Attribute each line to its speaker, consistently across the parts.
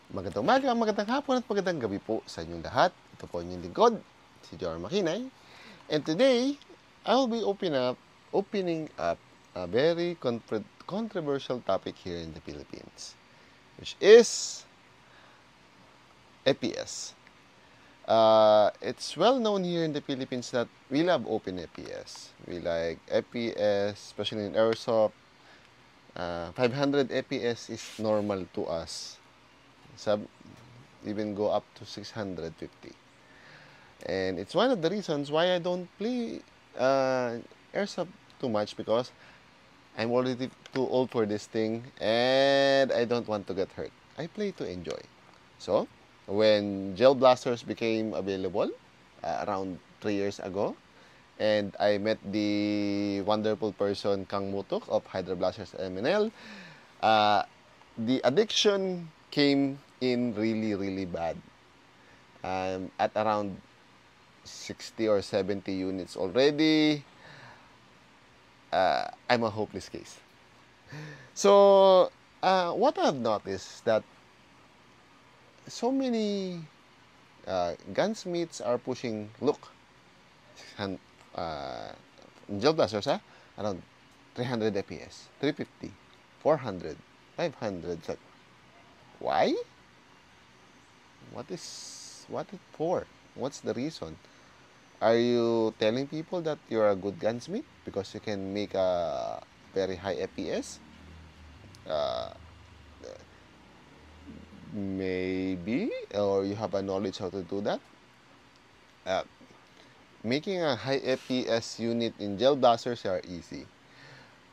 Speaker 1: Magandang umaga, magandang hapon at magandang gabi po sa inyong lahat. Ito po inyong lingkod, si Jor Makinay. And today, I will be opening up a very controversial topic here in the Philippines, which is APS. It's well known here in the Philippines that we love open APS. We like APS, especially in airsoft. 500 APS is normal to us. Even go up to 650. And it's one of the reasons why I don't play airsoft too much, because I'm already too old for this thing and I don't want to get hurt. I play to enjoy. So, when gel blasters became available around 3 years ago, and I met the wonderful person Kang Mutok of Hydra Blasters MNL, the addiction came in really, really bad. At around 60 or 70 units already, I'm a hopeless case. So, what I've noticed that so many gunsmiths are pushing, look, gel blasters, around 300 FPS, 350, 400, 500. Like, why? What it for? What's the reason? Are you telling people that you're a good gunsmith because you can make a very high FPS? Uh, Maybe, or you have a knowledge how to do that. Uh, Making a high FPS unit in gel blasters are easy.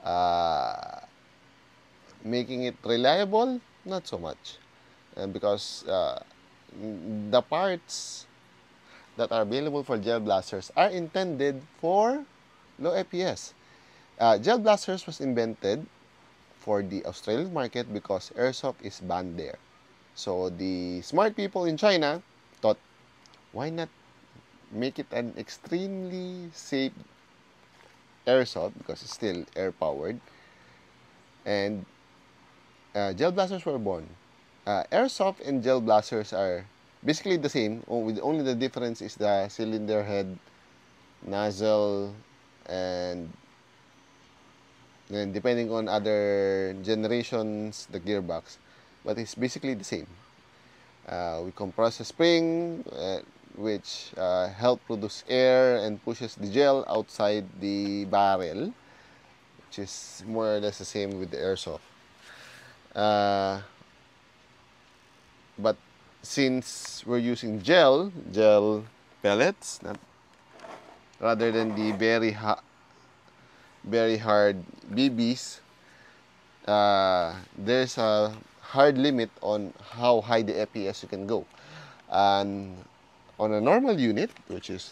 Speaker 1: Uh, Making it reliable, not so much, because the parts that are available for gel blasters are intended for low FPS. Gel blasters was invented for the Australian market because airsoft is banned there. So the smart people in China thought, why not make it an extremely safe airsoft, because it's still air powered, and gel blasters were born. Airsoft and gel blasters are basically the same, with only the difference is the cylinder head, nozzle, and then depending on other generations, the gearbox. But it's basically the same. We compress a spring, which help produce air and pushes the gel outside the barrel, which is more or less the same with the airsoft. But since we're using gel pellets, rather than the very hard BBs, there's a hard limit on how high the FPS you can go. And on a normal unit, which is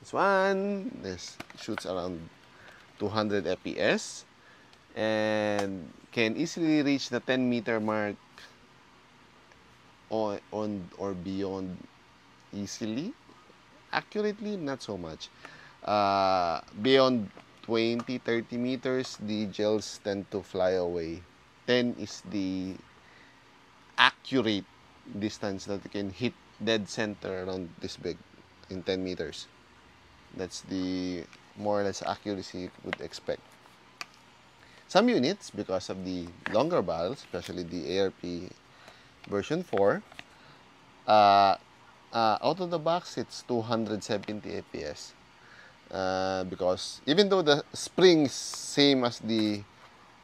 Speaker 1: this shoots around 200 FPS and can easily reach the 10-meter mark on or beyond easily. Accurately, not so much. Beyond 20-30 meters, the gels tend to fly away. 10 is the accurate distance that you can hit dead center around this big in 10 meters. That's the more or less accuracy you would expect. Some units, because of the longer barrels, especially the ARP version 4, out of the box, it's 270 FPS. Because even though the spring is same as the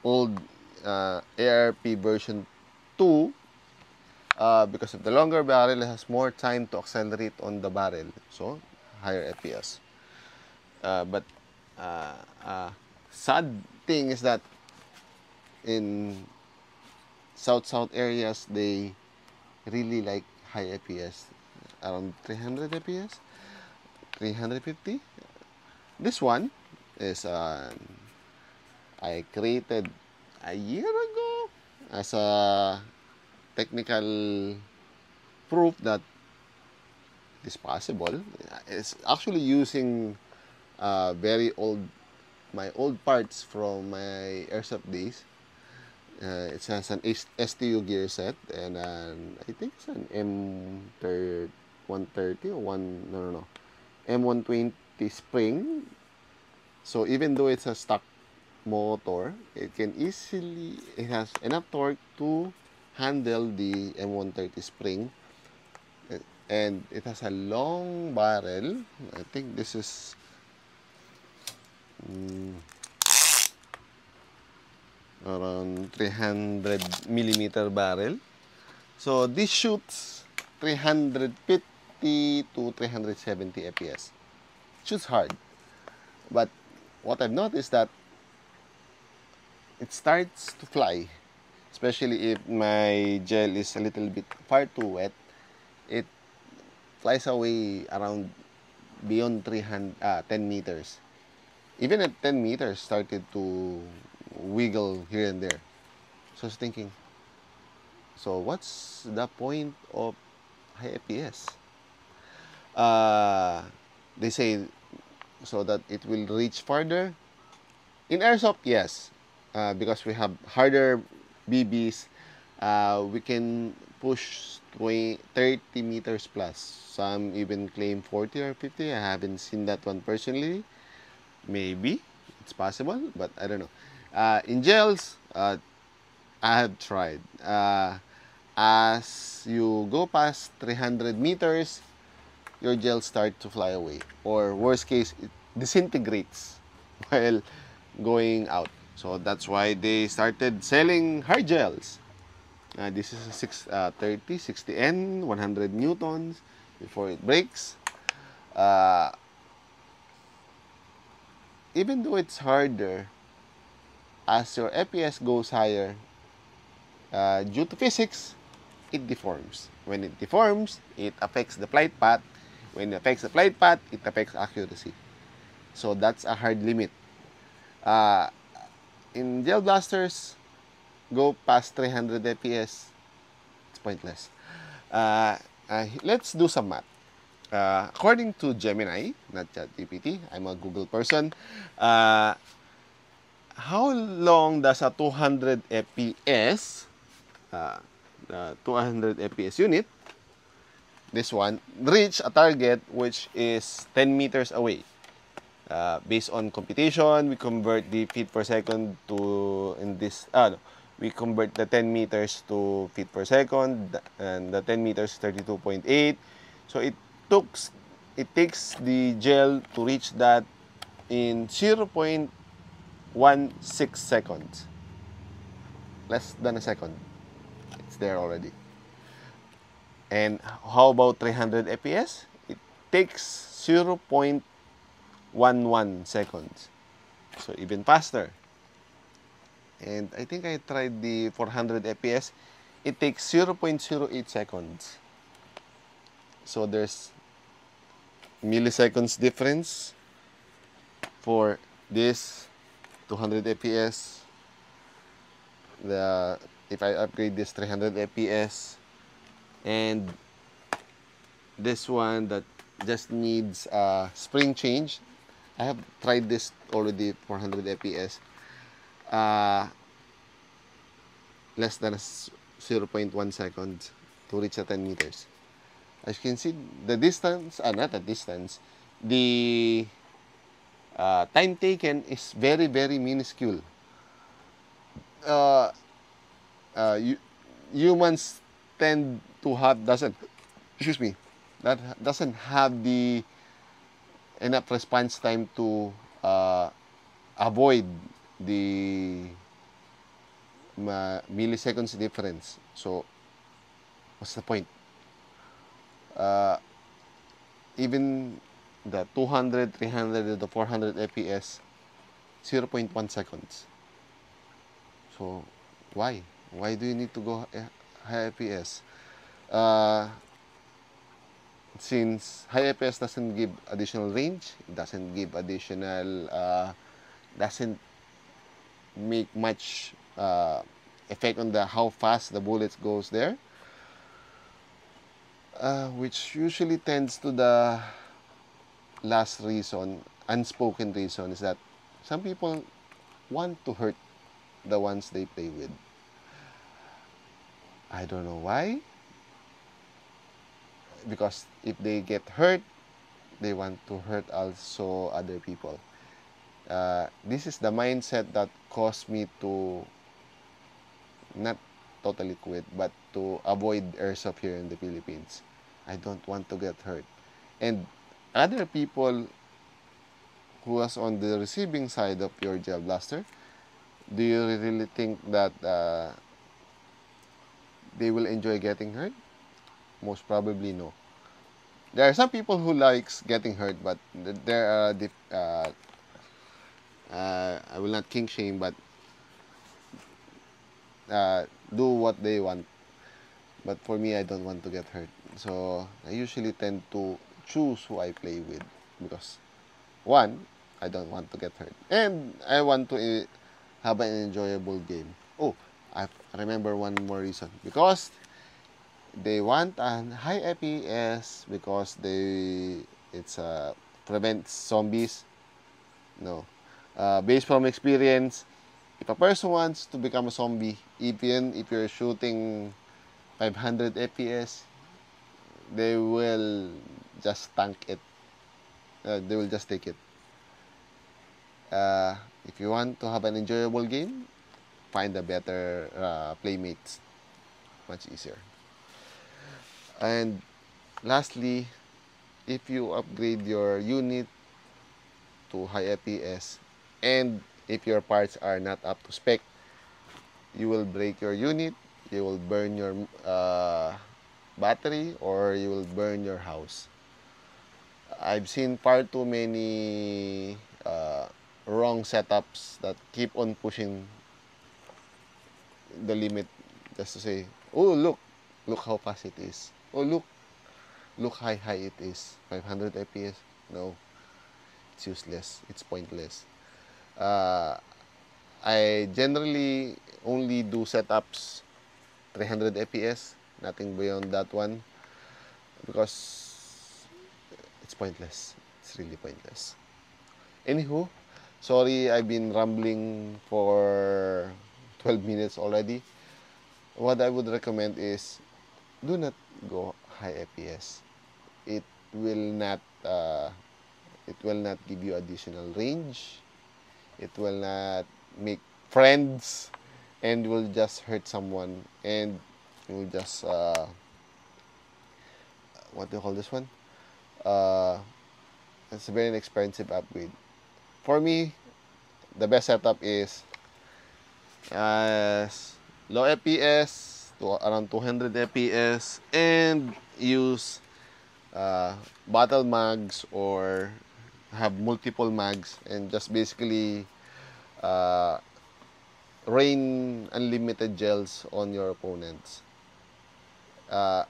Speaker 1: old ARP version 2, because of the longer barrel, it has more time to accelerate on the barrel, so higher FPS. But sad thing is that in south areas, they really like high FPS, around 300 FPS, 350. This one is I created a year ago as a technical proof that it's possible. It's actually using my old parts from my airsoft days. It has an STU gear set, and I think it's an M130 or no, M120 spring. So even though it's a stock motor, it has enough torque to handle the M130 spring, and it has a long barrel. I think this is around 300 millimeter barrel. So this shoots 350 to 370 FPS. Shoots hard. But what I've noticed that it starts to fly, especially if my gel is a little bit far too wet. It flies away around beyond 10 meters. Even at 10 meters, started to wiggle here and there. So I was thinking, so what's the point of high FPS? They say so that it will reach farther. In airsoft, yes, because we have harder BBs, we can push 30 meters plus. Some even claim 40 or 50. I haven't seen that one personally. Maybe it's possible, but I don't know. In gels, I have tried. As you go past 300 meters, your gels start to fly away. Or worst case, it disintegrates while going out. So that's why they started selling hard gels. This is a 630, 60N, 100 newtons before it breaks. Even though it's harder, as your FPS goes higher, due to physics, it deforms. When it deforms, it affects the flight path. When it affects the flight path, it affects accuracy. So that's a hard limit. In gel blasters, go past 300 FPS, it's pointless. Let's do some math. According to Gemini, not ChatGPT, I'm a Google person, how long does a 200 FPS, the 200 FPS unit, this one, reach a target which is 10 meters away? Based on computation, we convert the feet per second to, we convert the 10 meters to feet per second, and the 10 meters 32.8. So it takes the gel to reach that in 0.16 seconds. Less than a second. It's there already. And how about 300 FPS? It takes 0.11 seconds. So even faster. And I think I tried the 400 FPS. It takes 0.08 seconds. So there's milliseconds difference for this 200 FPS. If I upgrade this 300 FPS, and this one that just needs a spring change. I have tried this already, 400 FPS. Less than 0.1 seconds to reach the 10 meters. As you can see, the distance, not the distance, the time taken is very, very minuscule. Humans tend to have, doesn't have the enough response time to avoid the milliseconds difference. So, what's the point? Even the 200, 300, the 400 FPS, 0.1 seconds. So, why? Why do you need to go high FPS? Since high FPS doesn't give additional range, it doesn't give additional, doesn't make much effect on how fast the bullets goes there, which usually tends to the last reason, unspoken reason, is that some people want to hurt the ones they play with. I don't know why. Because if they get hurt, they want to hurt also other people. This is the mindset that caused me to not totally quit, but to avoid airsoft here in the Philippines. I don't want to get hurt. And other people who was on the receiving side of your gel blaster, do you really think that they will enjoy getting hurt? Most probably no. There are some people who likes getting hurt, but there are I will not king shame, but do what they want. But for me, I don't want to get hurt. So I usually tend to choose who I play with because one, I don't want to get hurt, and I want to have an enjoyable game. Oh, I remember one more reason because they want a high FPS because it's prevents zombies. No, based from experience, if a person wants to become a zombie, even if you're shooting 500 FPS, they will just tank it. They will just take it. If you want to have an enjoyable game, find a better playmates. Much easier. And lastly, if you upgrade your unit to high FPS and if your parts are not up to spec, you will break your unit, you will burn your battery, or you will burn your house. I've seen far too many wrong setups that keep on pushing the limit just to say, oh look how fast it is. Oh look how high it is. 500 FPS. No, it's useless. It's pointless. Uh, I generally only do setups 300 FPS, nothing beyond that one, because it's pointless. It's really pointless. Anywho, sorry I've been rambling for 12 minutes already. What I would recommend is do not go high FPS. It will not it will not give you additional range. It will not make friends, and will just hurt someone, and will just what do you call this one? Uh, it's a very expensive upgrade. For me, the best setup is low FPS to around 200 FPS and use battle mags or have multiple mags and just basically uh, rain unlimited gels on your opponents. Uh,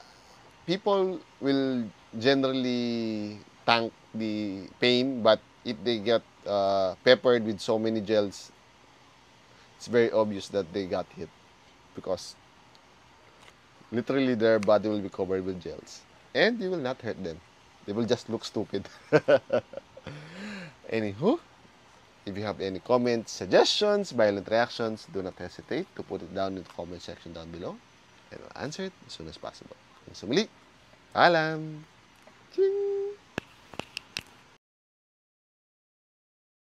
Speaker 1: People will generally tank the pain, but if they get peppered with so many gels, it's very obvious that they got hit because literally their body will be covered with gels. And you will not hurt them. They will just look stupid. Anywho, if you have any comments, suggestions, violent reactions, do not hesitate to put it down in the comment section down below. And I'll answer it as soon as possible. Hanggang sa muli, paalam! Ching!